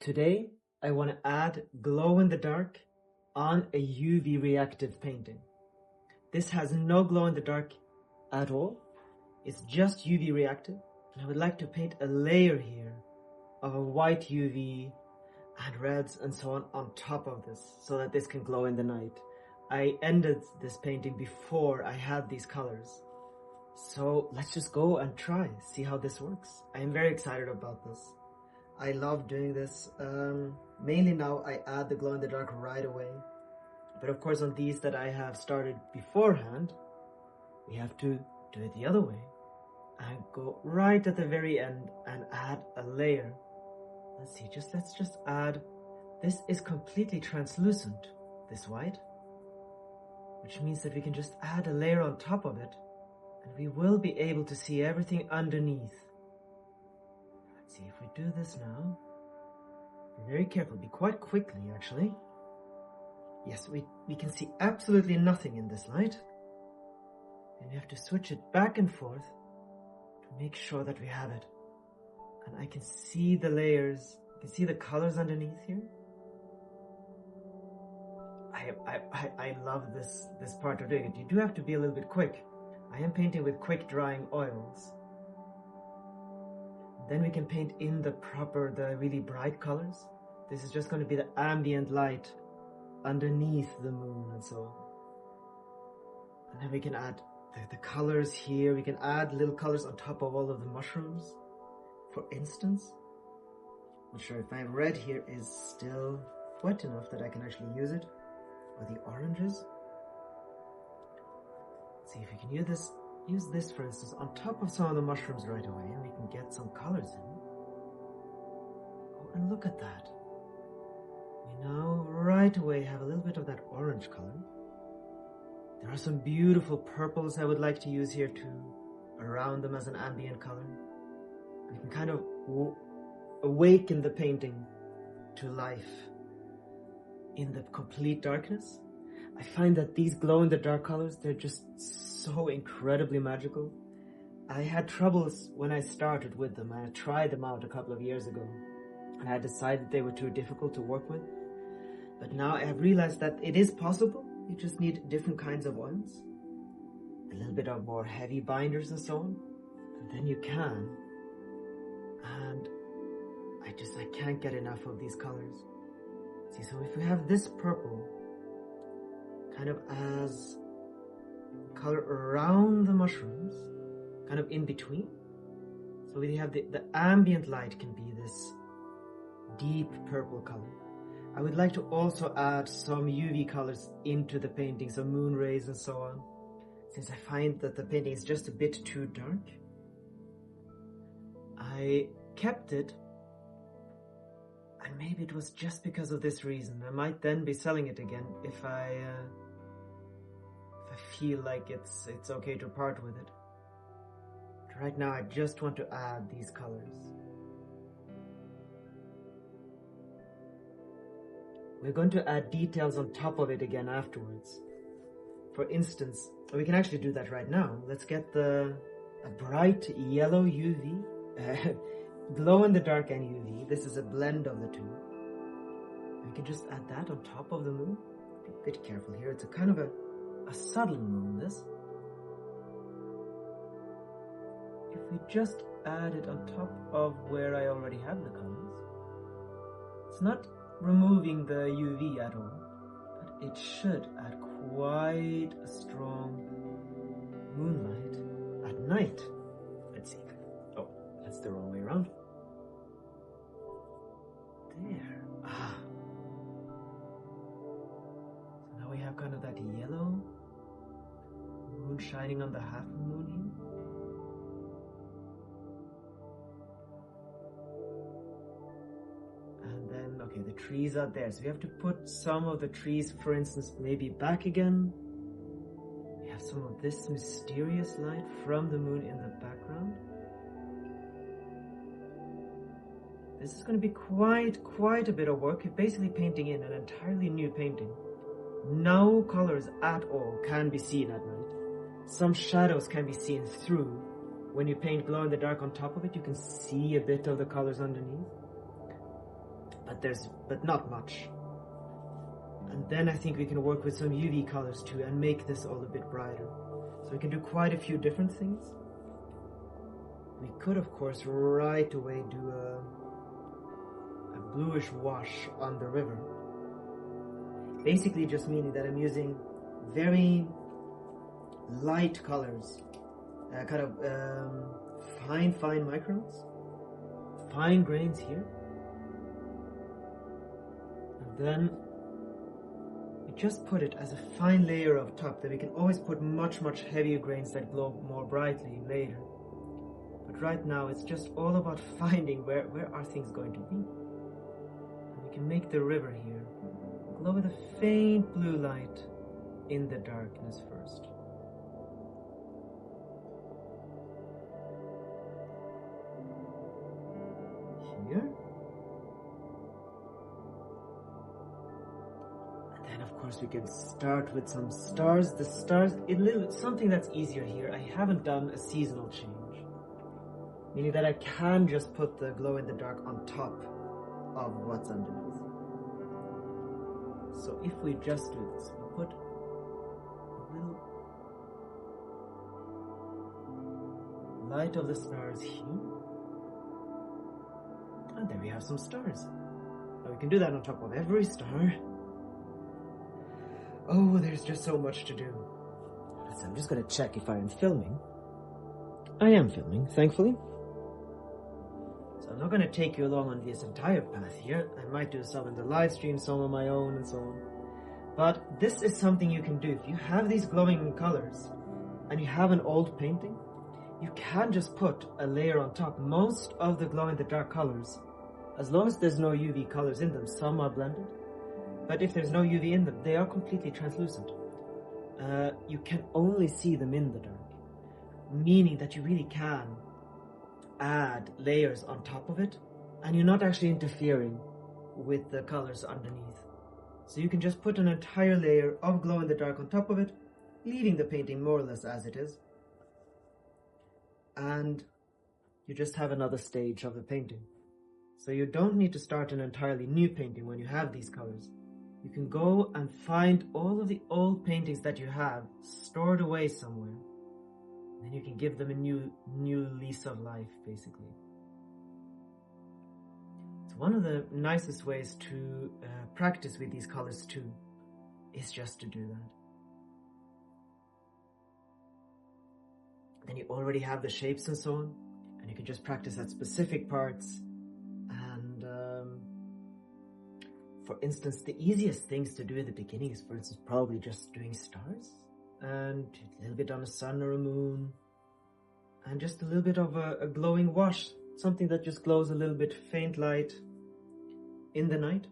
Today, I want to add glow in the dark on a UV reactive painting. This has no glow in the dark at all. It's just UV reactive. And I would like to paint a layer here of a white UV and reds and so on top of this so that this can glow in the night. I ended this painting before I had these colors. So let's just go and try, see how this works. I am very excited about this. I love doing this. Mainly now I add the glow in the dark right away. But of course on these that I have started beforehand, we have to do it the other way. And go right at the very end and add a layer. Let's see, let's just add, this is completely translucent, this white, which means that we can just add a layer on top of it and we will be able to see everything underneath. Let's see if we do this now. Be very careful, be quite quickly actually. Yes, we can see absolutely nothing in this light. And we have to switch it back and forth to make sure that we have it. And I can see the layers, I can see the colors underneath here. I love this part of doing it. You do have to be a little bit quick. I am painting with quick drying oils. Then we can paint in the really bright colors. This is just going to be the ambient light underneath the moon and so on. And then we can add the colors here. We can add little colors on top of all of the mushrooms. For instance, I'm not sure if my red here is still wet enough that I can actually use it. Or the oranges. Let's see if we can use this for instance on top of some of the mushrooms right away, and we can get some colors in. Oh, and look at that. We now right away have a little bit of that orange color. There are some beautiful purples I would like to use here too, around them as an ambient color. We can kind of awaken the painting to life in the complete darkness. I find that these glow-in-the-dark colors, they're just so incredibly magical. I had troubles when I started with them. I tried them out a couple of years ago and I decided they were too difficult to work with. But now I have realized that it is possible. You just need different kinds of oils, a little bit of more heavy binders and so on, and then you can. And I can't get enough of these colors. See, so if we have this purple kind of as color around the mushrooms, kind of in between, so we have the ambient light can be this deep purple color. I would like to also add some UV colors into the painting, some moon rays and so on, since I find that the painting is just a bit too dark. I kept it. And maybe it was just because of this reason. I might then be selling it again if I feel like it's okay to part with it. But right now I just want to add these colors. We're going to add details on top of it again afterwards. For instance, we can actually do that right now. Let's get a bright yellow UV. Glow in the dark and UV. This is a blend of the two. We can just add that on top of the moon. Be a bit careful here. It's a kind of a subtle moon, this. If we just add it on top of where I already have the colors, it's not removing the UV at all, but it should add quite a strong moonlight at night. Let's see. Oh, that's the wrong way around. There. Ah. So now we have kind of that yellow moon shining on the half moon here. And then, okay, the trees are there. So we have to put some of the trees, for instance, maybe back again. We have some of this mysterious light from the moon in the background. This is going to be quite a bit of work. You're basically painting in an entirely new painting. No colors at all can be seen at night. Some shadows can be seen through. When you paint glow in the dark on top of it, you can see a bit of the colors underneath. but not much. And then I think we can work with some UV colors too and make this all a bit brighter. So we can do quite a few different things. We could, of course, right away do a bluish wash on the river. Basically just meaning that I'm using very light colors, kind of fine microns, fine grains here. And then we just put it as a fine layer of top that we can always put much heavier grains that glow more brightly later. But right now it's just all about finding where are things going to be. And we can make the river here glow with a faint blue light in the darkness first. Here. And then of course we can start with some stars. The stars, something that's easier here. I haven't done a seasonal change, meaning that I can just put the glow in the dark on top of what's underneath. So if we just do this, we put a little light of the stars here, and there we have some stars. Now we can do that on top of every star. Oh, there's just so much to do. So I'm just going to check if I am filming. I am filming, thankfully. So I'm not going to take you along on this entire path here. I might do some in the live stream, some on my own and so on. But this is something you can do. If you have these glowing colors and you have an old painting, you can just put a layer on top. Most of the glow in the dark colors, as long as there's no UV colors in them, some are blended. But if there's no UV in them, they are completely translucent. You can only see them in the dark, meaning that you really can add layers on top of it, and you're not actually interfering with the colors underneath. So you can just put an entire layer of glow in the dark on top of it, leaving the painting more or less as it is, and you just have another stage of the painting. So you don't need to start an entirely new painting when you have these colors. You can go and find all of the old paintings that you have stored away somewhere. Then you can give them a new lease of life, basically. So one of the nicest ways to practice with these colors too is just to do that. Then you already have the shapes and so on, and you can just practice at specific parts. And for instance, the easiest things to do at the beginning is, for instance, probably just doing stars and a little bit on a sun or a moon, and just a little bit of a glowing wash, something that just glows a little bit faint light in the night.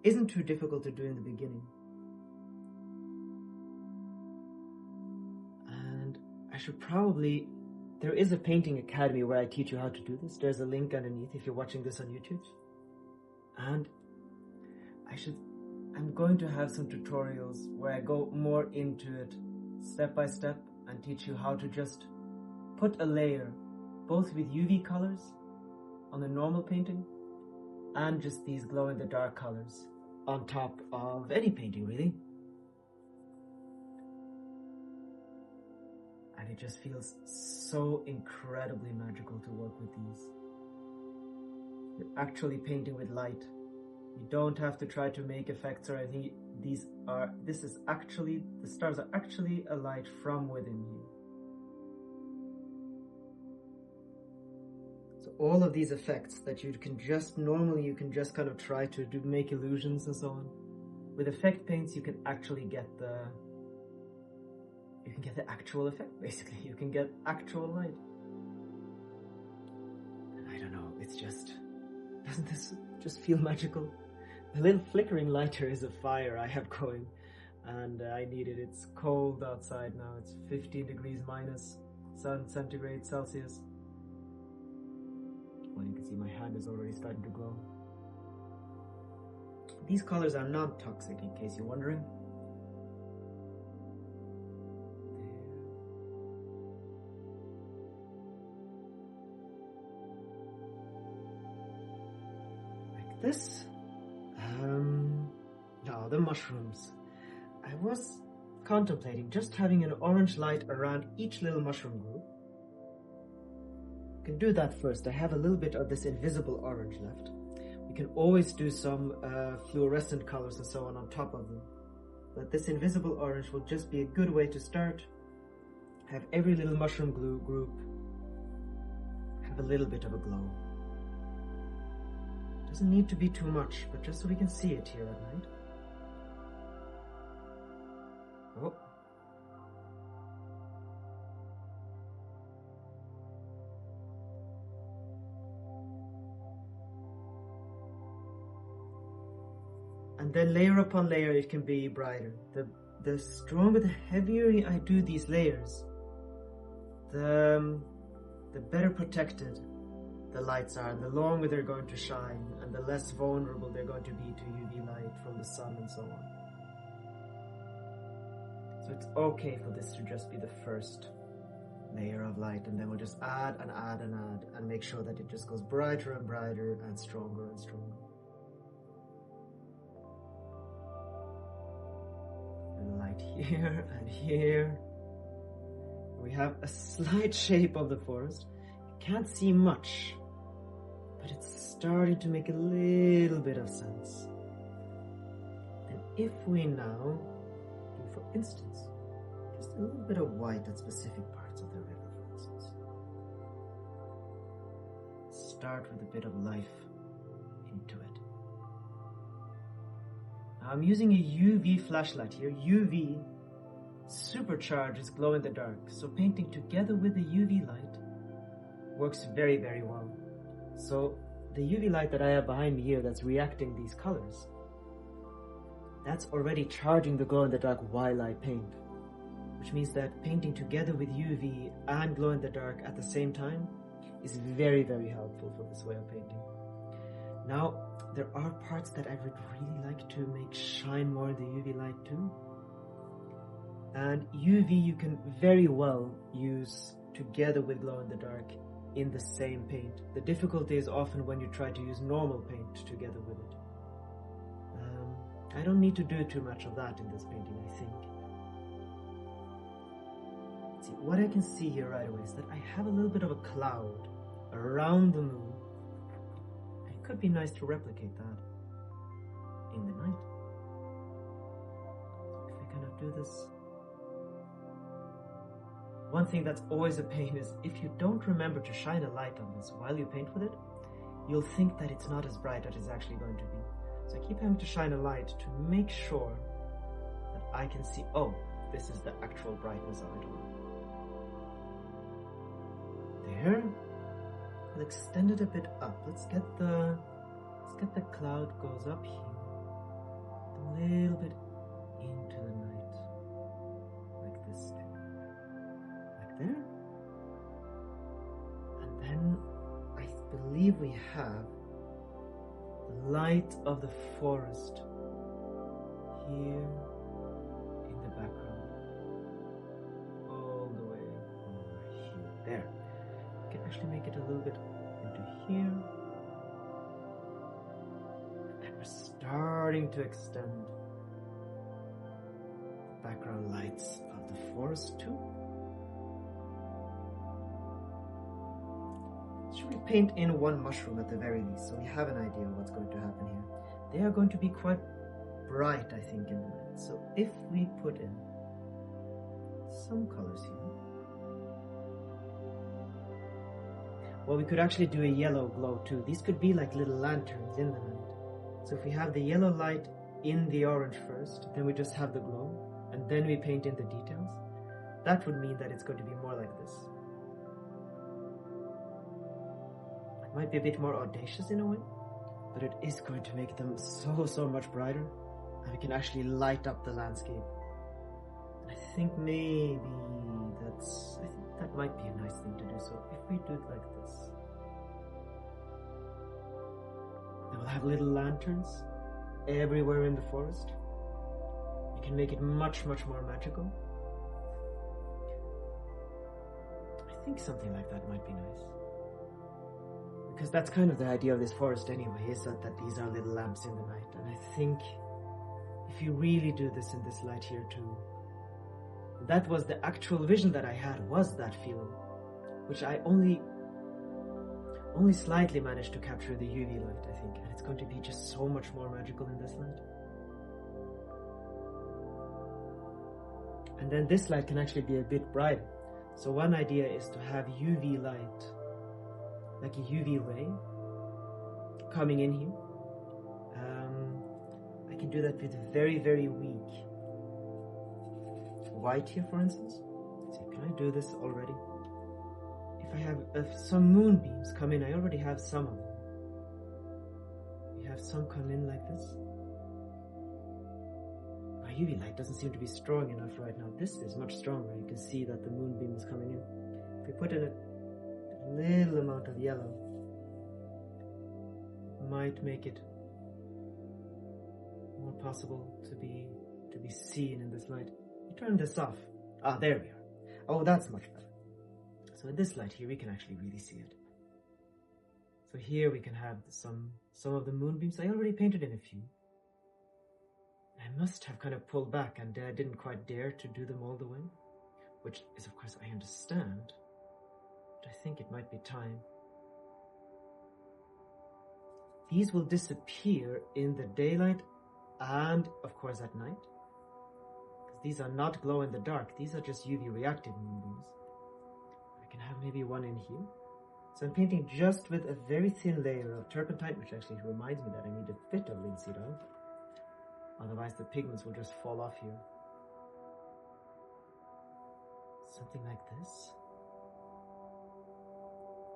Isn't too difficult to do in the beginning. And I should probably, there is a painting academy where I teach you how to do this. There's a link underneath if you're watching this on YouTube. And I'm going to have some tutorials where I go more into it step by step and teach you how to just put a layer both with UV colors on a normal painting and just these glow in the dark colors on top of any painting, really. And it just feels so incredibly magical to work with these. You're actually painting with light. You don't have to try to make effects or anything. The stars are actually a light from within you. So all of these effects that you can just kind of try to make illusions and so on. With effect paints, you can actually get the actual effect, basically. You can get actual light. And I don't know, doesn't this just feel magical? The little flickering lighter is a fire I have going, and I need it. It's cold outside now. It's 15 degrees minus centigrade Celsius. Well, you can see my hand is already starting to glow. These colors are non-toxic, in case you're wondering. Like this. Now the mushrooms. I was contemplating just having an orange light around each little mushroom group. We can do that first. I have a little bit of this invisible orange left. We can always do some fluorescent colors and so on top of them. But this invisible orange will just be a good way to start. Have every little mushroom group have a little bit of a glow. Doesn't need to be too much, but just so we can see it here at night. Oh. And then layer upon layer it can be brighter. The stronger, the heavier I do these layers, the better protected the lights are, and the longer they're going to shine, and the less vulnerable they're going to be to UV light from the sun and so on. So it's okay for this to just be the first layer of light, and then we'll just add and add and add and make sure that it just goes brighter and brighter and stronger and stronger. And light here and here. We have a slight shape of the forest. You can't see much, but it's starting to make a little bit of sense. And if we now do, for instance, just a little bit of white at specific parts of the river, for instance. Start with a bit of life into it. Now I'm using a UV flashlight here. UV supercharges glow in the dark, so painting together with the UV light works very, very well. So the UV light that I have behind me here that's reacting these colors, that's already charging the glow in the dark while I paint, which means that painting together with UV and glow in the dark at the same time is very, very helpful for this way of painting. Now, there are parts that I would really like to make shine more in the UV light too. And UV you can very well use together with glow in the dark in the same paint. The difficulty is often when you try to use normal paint together with it. I don't need to do too much of that in this painting, I think. See, what I can see here right away is that I have a little bit of a cloud around the moon. It could be nice to replicate that in the night. So if we kind of do this. One thing that's always a pain is if you don't remember to shine a light on this while you paint with it, you'll think that it's not as bright as it's actually going to be. So I keep having to shine a light to make sure that I can see, oh, this is the actual brightness of it all. There. I'll extend it a bit up. Let's get the cloud goes up here. A little bit into the night. Like this. Like there. And then I believe we have the light of the forest here in the background, all the way over here. There. We can actually make it a little bit into here. And we're starting to extend the background lights of the forest too. Should we paint in one mushroom at the very least, so we have an idea of what's going to happen here? They are going to be quite bright, I think, in the night. So if we put in some colors here, well, we could actually do a yellow glow too. These could be like little lanterns in the night. So if we have the yellow light in the orange first, then we just have the glow, and then we paint in the details. That would mean that it's going to be more like this. Might be a bit more audacious in a way, but it is going to make them so much brighter, and we can actually light up the landscape. And I think that might be a nice thing to do. So if we do it like this, then we'll have little lanterns everywhere in the forest. We can make it much more magical. I think something like that might be nice. because that's kind of the idea of this forest anyway, is that these are little lamps in the night. And I think if you really do this in this light here too, that was the actual vision that I had, was that feeling, which I only slightly managed to capture the UV light, I think, and it's going to be just so much more magical in this light. And then this light can actually be a bit brighter. So one idea is to have UV light, like a UV ray, coming in here. I can do that with very, very weak white here, for instance. Let's see, can I do this already? If I have some moonbeams come in, I already have some of them. We have some come in like this. My UV light doesn't seem to be strong enough right now. This is much stronger. You can see that the moonbeam is coming in. If we put in a little amount of yellow, might make it more possible to be seen in this light. We turn this off. Ah, there we are. Oh, that's much better. So in this light here, we can actually really see it. So here we can have some of the moonbeams. I already painted in a few. I must have kind of pulled back and I didn't quite dare to do them all the way, which is, of course, I understand, but I think it might be time. These will disappear in the daylight and, of course, at night, because these are not glow in the dark. These are just UV reactive moonbeams. I can have maybe one in here. So I'm painting just with a very thin layer of turpentine, which actually reminds me that I need a bit of linseed oil. Otherwise the pigments will just fall off here. Something like this.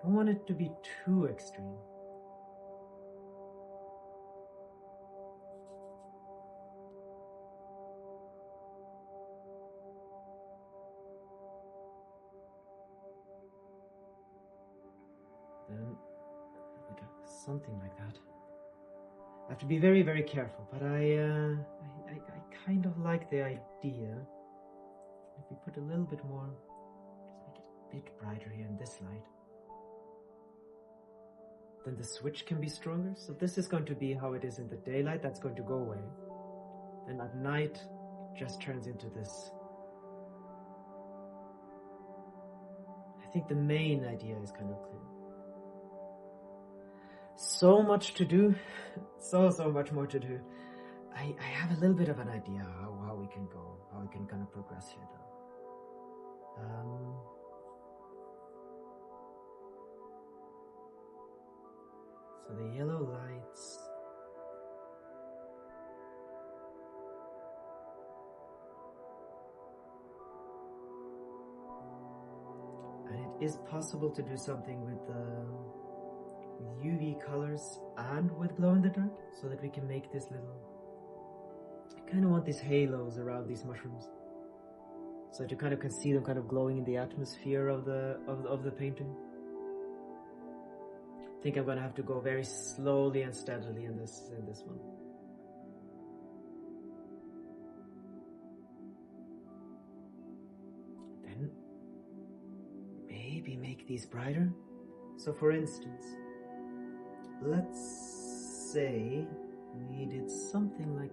Don't want it to be too extreme. Then something like that. I have to be very, very careful, but I kind of like the idea. If we put a little bit more, just make it a bit brighter here in this light, then the switch can be stronger. So this is going to be how it is in the daylight. That's going to go away. Then at night, it just turns into this. I think the main idea is kind of clear. So much to do, so much more to do. I have a little bit of an idea how we can go, how we can kind of progress here though. So the yellow lights. And it is possible to do something with UV colors and with glow in the dark, so that we can make this little, I kind of want these halos around these mushrooms, so that you kind of can see them kind of glowing in the atmosphere of the painting. I think I'm gonna have to go very slowly and steadily in this one. Then maybe make these brighter. So for instance, let's say we did something like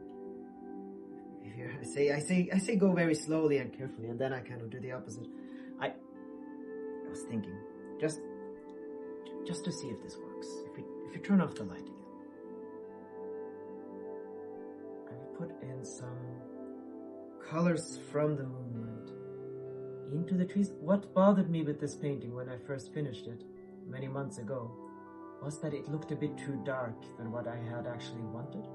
here. I say go very slowly and carefully, and then I kind of do the opposite. I was thinking just to see if this works. If we turn off the light again, and we put in some colors from the moonlight into the trees. What bothered me with this painting when I first finished it many months ago was that it looked a bit too dark than what I had actually wanted.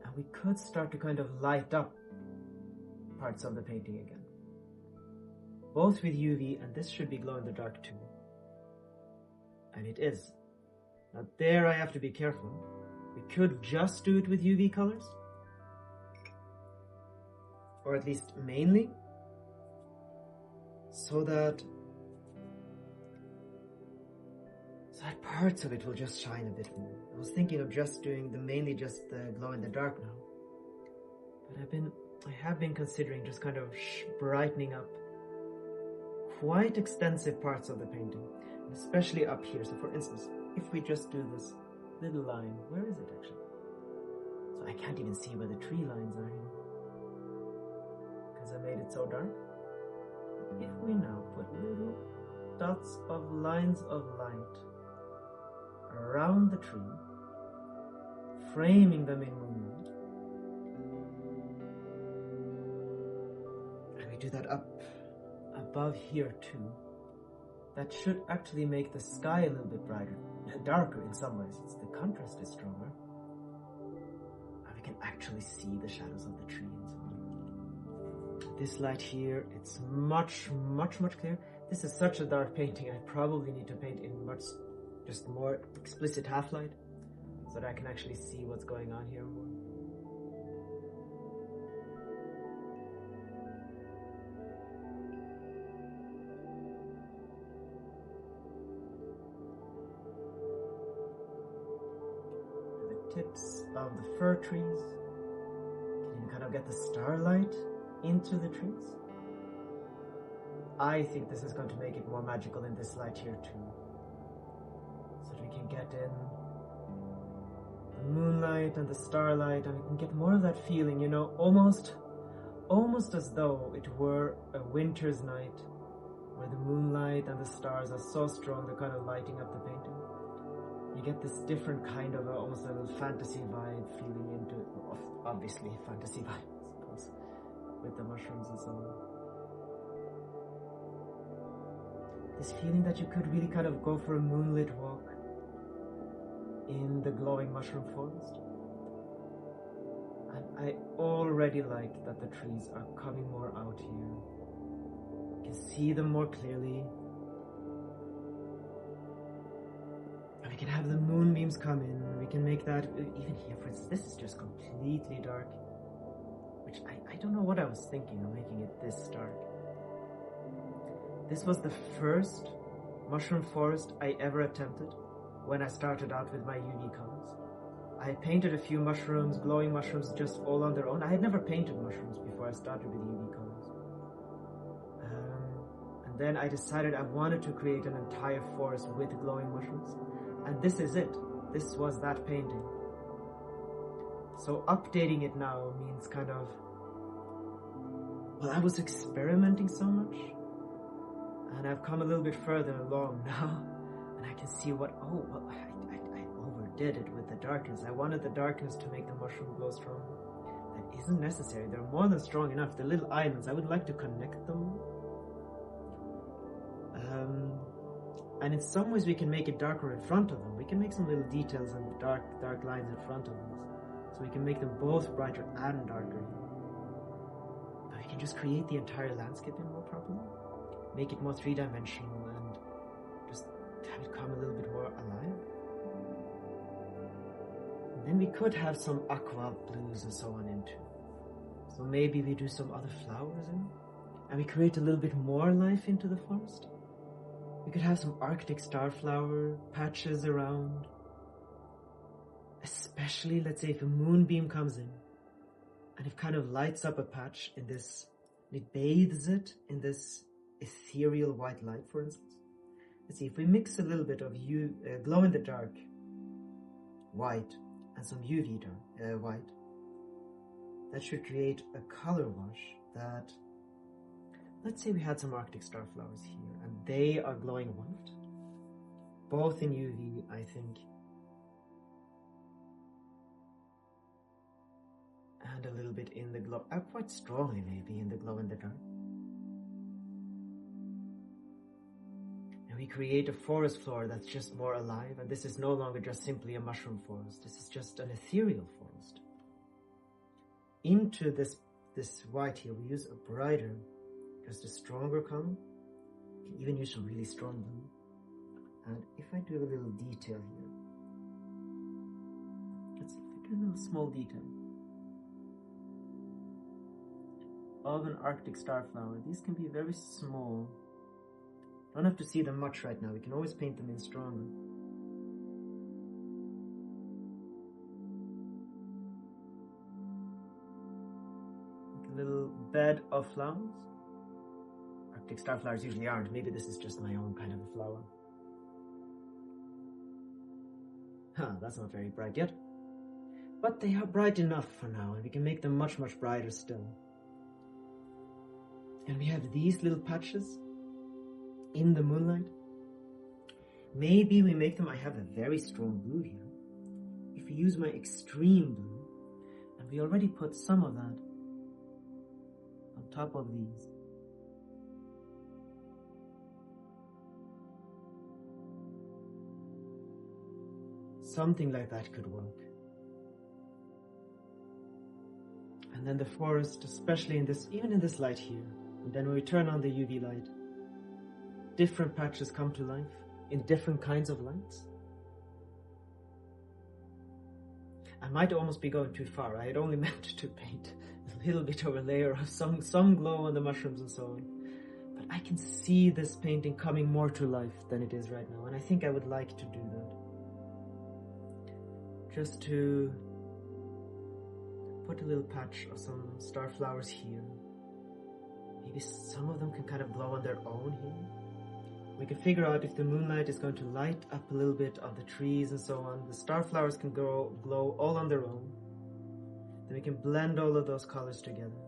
And we could start to kind of light up parts of the painting again. Both with UV, and this should be glow in the dark too. And it is. Now there I have to be careful. We could just do it with UV colors. Or at least mainly. So that parts of it will just shine a bit more. I was thinking of just doing mainly just the glow in the dark now. But I have been considering just kind of brightening up quite extensive parts of the painting, especially up here. So for instance, if we just do this little line, where is it actually? So I can't even see where the tree lines are here, because I made it so dark. If we now put little dots of lines of light around the tree, framing them in moonlight, and we do that up above here too, that should actually make the sky a little bit brighter, darker in some ways. The contrast is stronger, and we can actually see the shadows of the tree and so on. This light here, it's much clearer. This is such a dark painting, I probably need to paint in much just more explicit half light so that I can actually see what's going on here more. Tips of the fir trees. Can you kind of get the starlight into the trees? I think this is going to make it more magical in this light here too. So that we can get in the moonlight and the starlight, and we can get more of that feeling, you know, almost as though it were a winter's night where the moonlight and the stars are so strong they're kind of lighting up the painting. You get this different kind of almost a little fantasy vibe feeling into it. Obviously fantasy vibe, I suppose, with the mushrooms and so on. This feeling that you could really kind of go for a moonlit walk in the glowing mushroom forest. And I already like that the trees are coming more out here. You can see them more clearly. We can have the moonbeams come in, we can make that, even here for instance, this is just completely dark, which I don't know what I was thinking of making it this dark. This was the first mushroom forest I ever attempted when I started out with my UV colors. I had painted a few mushrooms, glowing mushrooms, just all on their own. I had never painted mushrooms before I started with UV colors. And then I decided I wanted to create an entire forest with glowing mushrooms. And this is it. This was that painting. So updating it now means kind of, well, I was experimenting so much, and I've come a little bit further along now, and I can see what, oh, well, I overdid it with the darkness. I wanted the darkness to make the mushroom glow strong. That isn't necessary. They're more than strong enough. The little islands, I would like to connect them. And in some ways we can make it darker in front of them. We can make some little details and dark lines in front of them. So we can make them both brighter and darker. But we can just create the entire landscape in more properly. Make it more three-dimensional and just have it come a little bit more alive. And then we could have some aqua blues and so on in too. So maybe we do some other flowers in. And we create a little bit more life into the forest. We could have some Arctic starflower patches around. Especially, let's say, if a moonbeam comes in and it kind of lights up a patch in this, it bathes it in this ethereal white light, for instance. Let's see, if we mix a little bit of glow-in-the-dark white and some UV white, that should create a color wash that, let's say we had some Arctic starflowers here, and they are glowing white, both in UV, I think, and a little bit in the glow, quite strongly maybe in the glow-in-the-dark. And we create a forest floor that's just more alive, and this is no longer just simply a mushroom forest, this is just an ethereal forest. Into this white here, we use a brighter, just a stronger color. You can even use a really strong blue. And if I do a little detail here, let's see, if I do a little small detail of an Arctic starflower, these can be very small. Don't have to see them much right now, we can always paint them in stronger. Like a little bed of flowers. epileptic starflowers usually aren't. Maybe this is just my own kind of a flower. That's not very bright yet. But they are bright enough for now, and we can make them much, much brighter still. And we have these little patches in the moonlight. Maybe we make them, I have a very strong blue here. If we use my extreme blue, and we already put some of that on top of these. Something like that could work. And then the forest, especially in this, even in this light here, and then when we turn on the UV light, different patches come to life in different kinds of lights. I might almost be going too far. I had only meant to paint a little bit of a layer of some glow on the mushrooms and so on. But I can see this painting coming more to life than it is right now, and I think I would like to do that. Just to put a little patch of some star flowers here. Maybe some of them can kind of glow on their own here. We can figure out if the moonlight is going to light up a little bit of the trees and so on. The star flowers can glow all on their own. Then we can blend all of those colors together.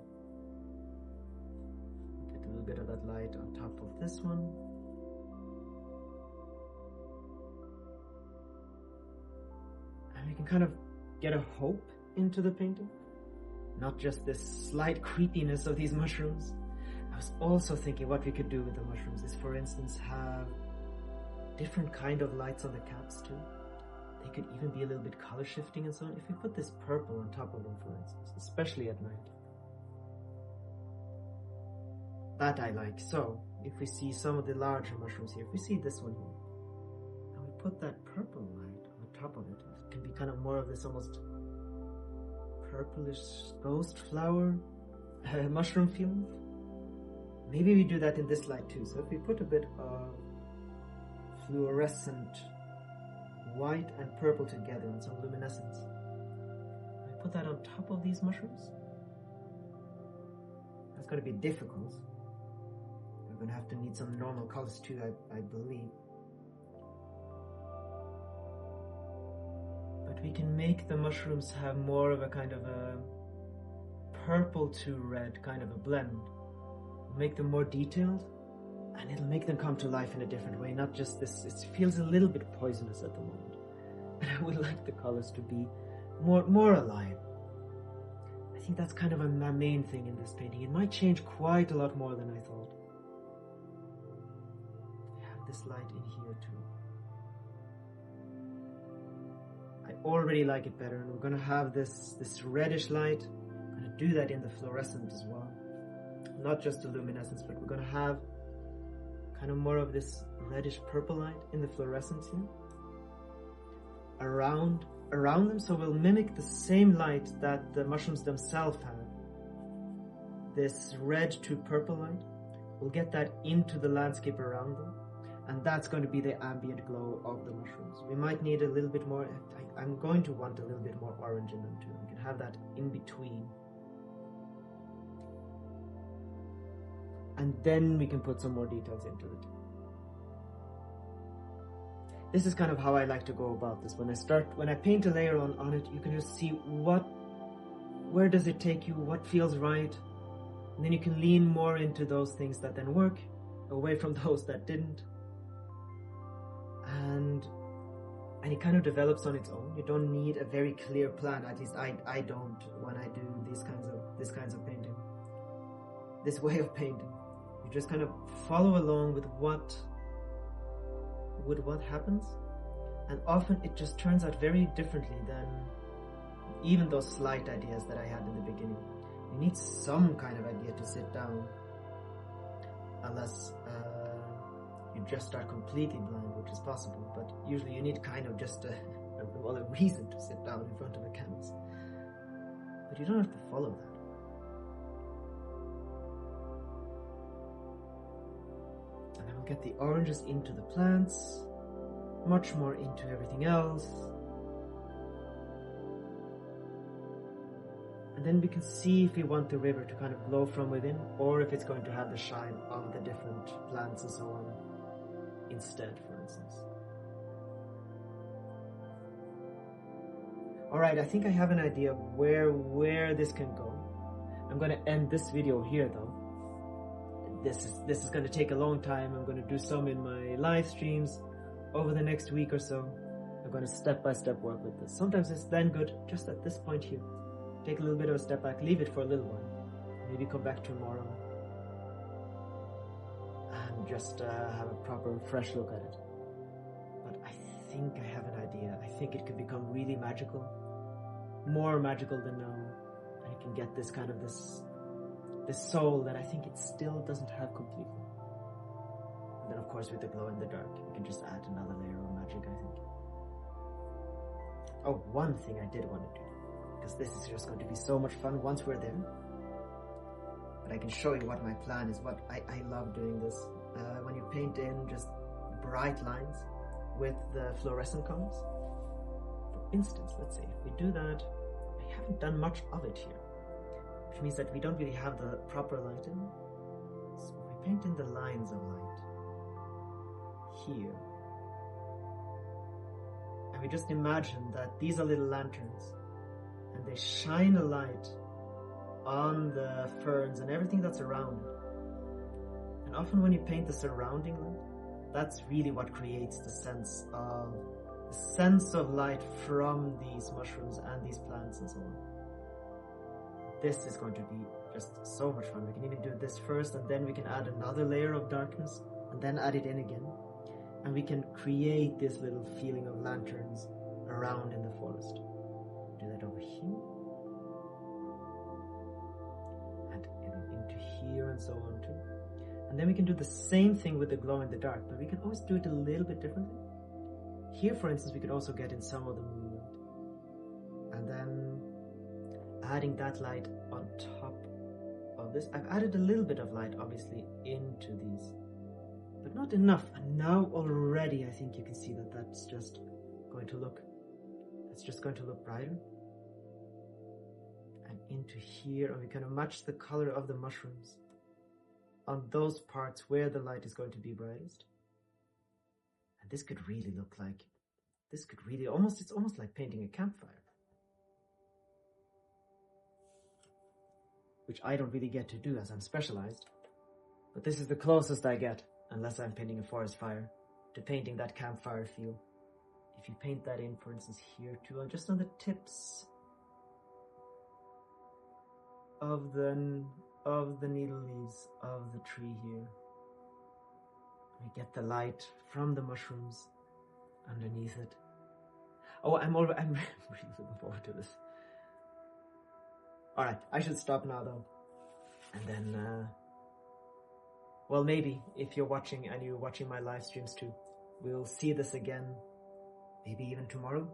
Get a little bit of that light on top of this one. And we can kind of get a hope into the painting. Not just this slight creepiness of these mushrooms. I was also thinking what we could do with the mushrooms is, for instance, have different kind of lights on the caps too. They could even be a little bit color shifting and so on. If we put this purple on top of them, for instance, especially at night. That I like. So, if we see some of the larger mushrooms here, if we see this one here, and we put that purple light on top of it, it can be kind of more of this almost purplish ghost flower mushroom feeling. Maybe we do that in this light too. So if we put a bit of fluorescent white and purple together and some luminescence, we put that on top of these mushrooms. That's going to be difficult. We're going to have to need some normal colors too, I believe. But we can make the mushrooms have more of a kind of a purple to red kind of a blend. Make them more detailed, and it'll make them come to life in a different way, not just this. It feels a little bit poisonous at the moment, and I would like the colors to be more alive. I think that's kind of my main thing in this painting. It might change quite a lot more than I thought. I have this light in here too. I already like it better, and we're going to have this reddish light. I'm going to do that in the fluorescent as well. Not just the luminescence, but we're going to have kind of more of this reddish purple light in the fluorescence here around them, so we'll mimic the same light that the mushrooms themselves have. This red to purple light, we'll get that into the landscape around them, and that's going to be the ambient glow of the mushrooms. We might need a little bit more, I'm going to want a little bit more orange in them too. We can have that in between. And then we can put some more details into it. This is kind of how I like to go about this. When I paint a layer on it, you can just see where does it take you, what feels right. And then you can lean more into those things that then work, away from those that didn't. And it kind of develops on its own. You don't need a very clear plan, at least I don't when I do these kinds of painting. This way of painting. You just kind of follow along with what happens, and often it just turns out very differently than even those slight ideas that I had in the beginning. You need some kind of idea to sit down, unless you just start completely blind, which is possible, but usually you need kind of just a reason to sit down in front of a canvas. But you don't have to follow that. And then we'll get the oranges into the plants, much more into everything else. And then we can see if we want the river to kind of glow from within, or if it's going to have the shine of the different plants and so on instead, for instance. Alright, I think I have an idea of where this can go. I'm going to end this video here though. This is going to take a long time. I'm going to do some in my live streams over the next week or so. I'm going to step-by-step work with this. Sometimes it's then good, just at this point here. Take a little bit of a step back, leave it for a little while. Maybe come back tomorrow and just have a proper, fresh look at it. But I think I have an idea. I think it could become really magical. More magical than now. And it can get this kind of this soul that I think it still doesn't have completely. And then of course with the glow in the dark, we can just add another layer of magic, I think. Oh, one thing I did want to do, because this is just going to be so much fun once we're there. But I can show you what my plan is, what I love doing this. When you paint in just bright lines with the fluorescent colors. For instance, let's say if we do that, I haven't done much of it here, which means that we don't really have the proper light in. So we paint in the lines of light here. And we just imagine that these are little lanterns and they shine a light on the ferns and everything that's around it. And often when you paint the surrounding light, that's really what creates the sense of light from these mushrooms and these plants and so on. This is going to be just so much fun. We can even do this first and then we can add another layer of darkness and then add it in again. And we can create this little feeling of lanterns around in the forest. Do that over here. And into here and so on too. And then we can do the same thing with the glow in the dark, but we can always do it a little bit differently. Here, for instance, we could also get in some of the moonlight. And then adding that light on top of this. I've added a little bit of light, obviously, into these, but not enough. And now already I think you can see that that's just going to look brighter. And into here, and we kind of match the color of the mushrooms on those parts where the light is going to be brightest. And this could really look like, it's almost like painting a campfire. Which I don't really get to do as I'm specialized. But this is the closest I get, unless I'm painting a forest fire, to painting that campfire feel. If you paint that in, for instance, here too, just on the tips of the needle leaves of the tree here. We get the light from the mushrooms underneath it. Oh, I'm really looking forward to this. Alright, I should stop now though. And then, well, maybe if you're watching and you're watching my live streams too, we'll see this again, maybe even tomorrow.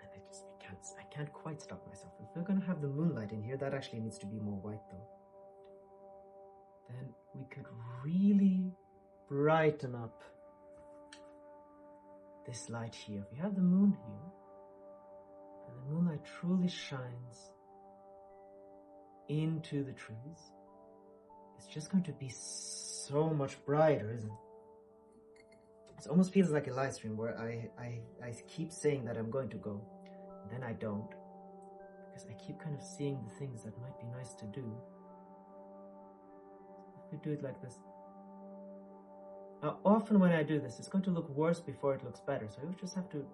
And I can't quite stop myself. If we're gonna have the moonlight in here, that actually needs to be more white though. Then we could really brighten up this light here. We have the moon here, and the moonlight truly shines into the trees. It's just going to be so much brighter, isn't it? It almost feels like a live stream where I keep saying that I'm going to go, and then I don't, because I keep kind of seeing the things that might be nice to do. If we do it like this. Now, often when I do this, it's going to look worse before it looks better, so you just have to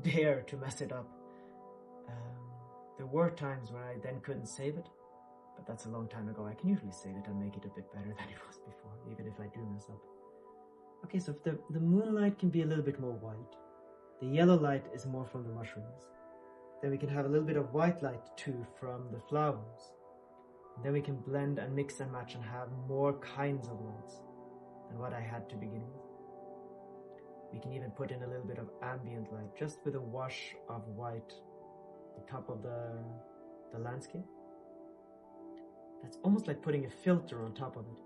dare to mess it up. There were times when I then couldn't save it, but that's a long time ago. I can usually save it and make it a bit better than it was before, even if I do mess up. Okay, so if the moonlight can be a little bit more white, the yellow light is more from the mushrooms, then we can have a little bit of white light too from the flowers. And then we can blend and mix and match and have more kinds of lights than what I had to begin with. We can even put in a little bit of ambient light, just with a wash of white on top of the landscape. That's almost like putting a filter on top of it.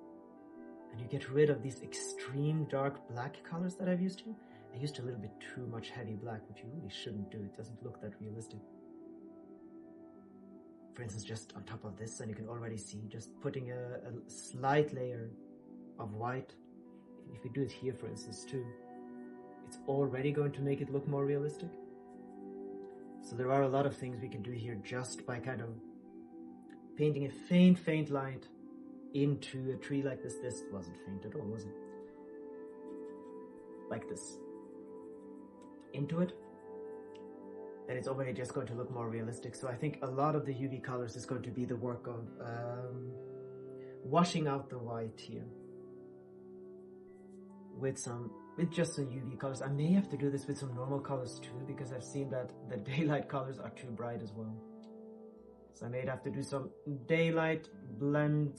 And you get rid of these extreme dark black colors that I've used to. I used a little bit too much heavy black, which you really shouldn't do. It doesn't look that realistic. for instance, just on top of this, and you can already see just putting a slight layer of white. If you do it here, for instance, too, it's already going to make it look more realistic. So there are a lot of things we can do here just by kind of painting a faint light into a tree like this. This wasn't faint at all, was it? Like this. Into it. And it's already just going to look more realistic. So I think a lot of the UV colors is going to be the work of washing out the white here with just some UV colors. I may have to do this with some normal colors too, because I've seen that the daylight colors are too bright as well. So I may have to do some daylight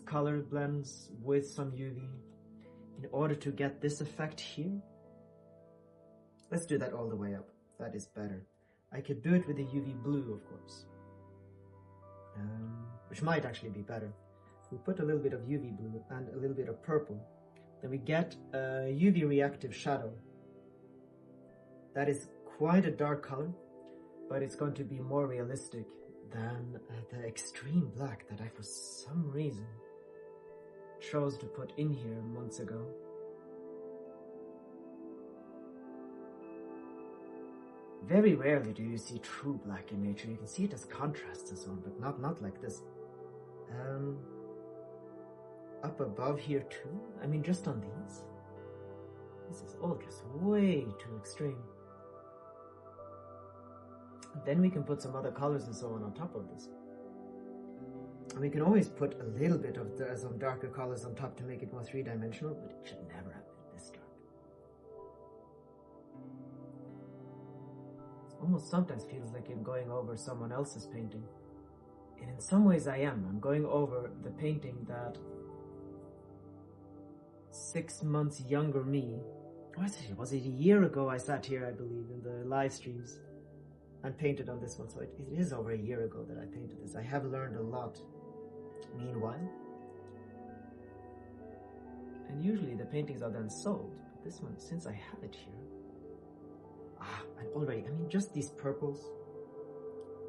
color blends with some UV in order to get this effect here. Let's do that all the way up. That is better. I could do it with the UV blue, of course, which might actually be better. If we put a little bit of UV blue and a little bit of purple, then we get a UV reactive shadow. That is quite a dark color, but it's going to be more realistic than the extreme black that I, for some reason, chose to put in here months ago. Very rarely do you see true black in nature. You can see it as contrasts and so on, but not like this. Up above here too, I mean just on these. This is all just way too extreme. Then we can put some other colors and so on top of this. And we can always put a little bit of some darker colors on top to make it more three-dimensional, but it should never have been this dark. Almost sometimes feels like I'm going over someone else's painting. And in some ways I am. I'm going over the painting that 6 months younger me, was it a year ago I sat here, I believe, in the live streams and painted on this one. So it is over a year ago that I painted this. I have learned a lot meanwhile. And usually the paintings are then sold. But this one, since I have it here, and already, I mean, just these purples.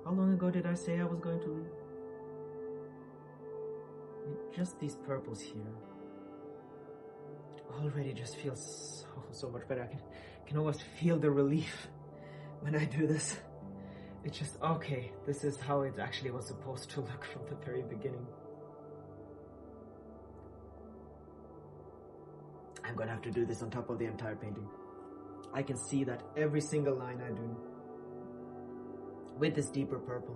How long ago did I say I was going to leave? I mean, just these purples here. It already just feels so much better. I can almost feel the relief when I do this. It's just, okay, this is how it actually was supposed to look from the very beginning. I'm gonna have to do this on top of the entire painting. I can see that every single line I do with this deeper purple,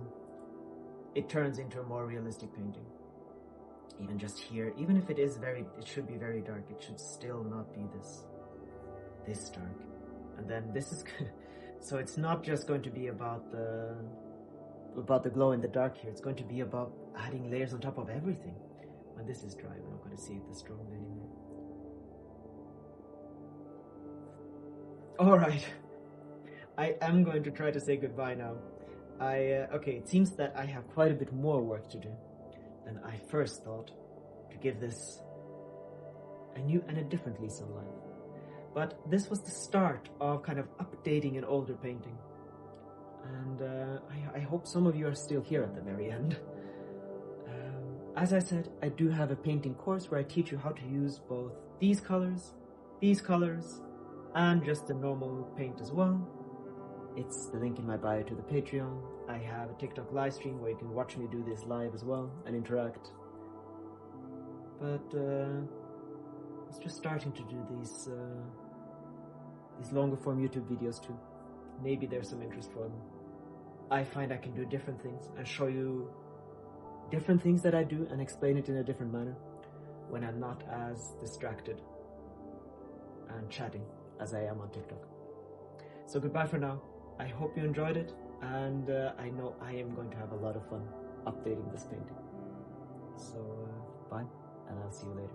it turns into a more realistic painting. Even just here, even if it should be very dark, it should still not be this dark. And then this is good. So it's not just going to be about the glow in the dark here. It's going to be about adding layers on top of everything. When this is dry, we're not going to see it this strongly anymore. All right, I am going to try to say goodbye now. Okay, it seems that I have quite a bit more work to do than I first thought to give this a new and a different lease on life. But this was the start of kind of updating an older painting. And I hope some of you are still here at the very end. As I said, I do have a painting course where I teach you how to use both these colors, and just the normal paint as well. It's the link in my bio to the Patreon. I have a TikTok live stream where you can watch me do this live as well and interact. But I was just starting to do these longer form YouTube videos too. Maybe there's some interest for them. I find I can do different things and show you different things that I do and explain it in a different manner when I'm not as distracted and chatting as I am on TikTok. So goodbye for now. I hope you enjoyed it, and I know I am going to have a lot of fun updating this painting. So bye, and I'll see you later.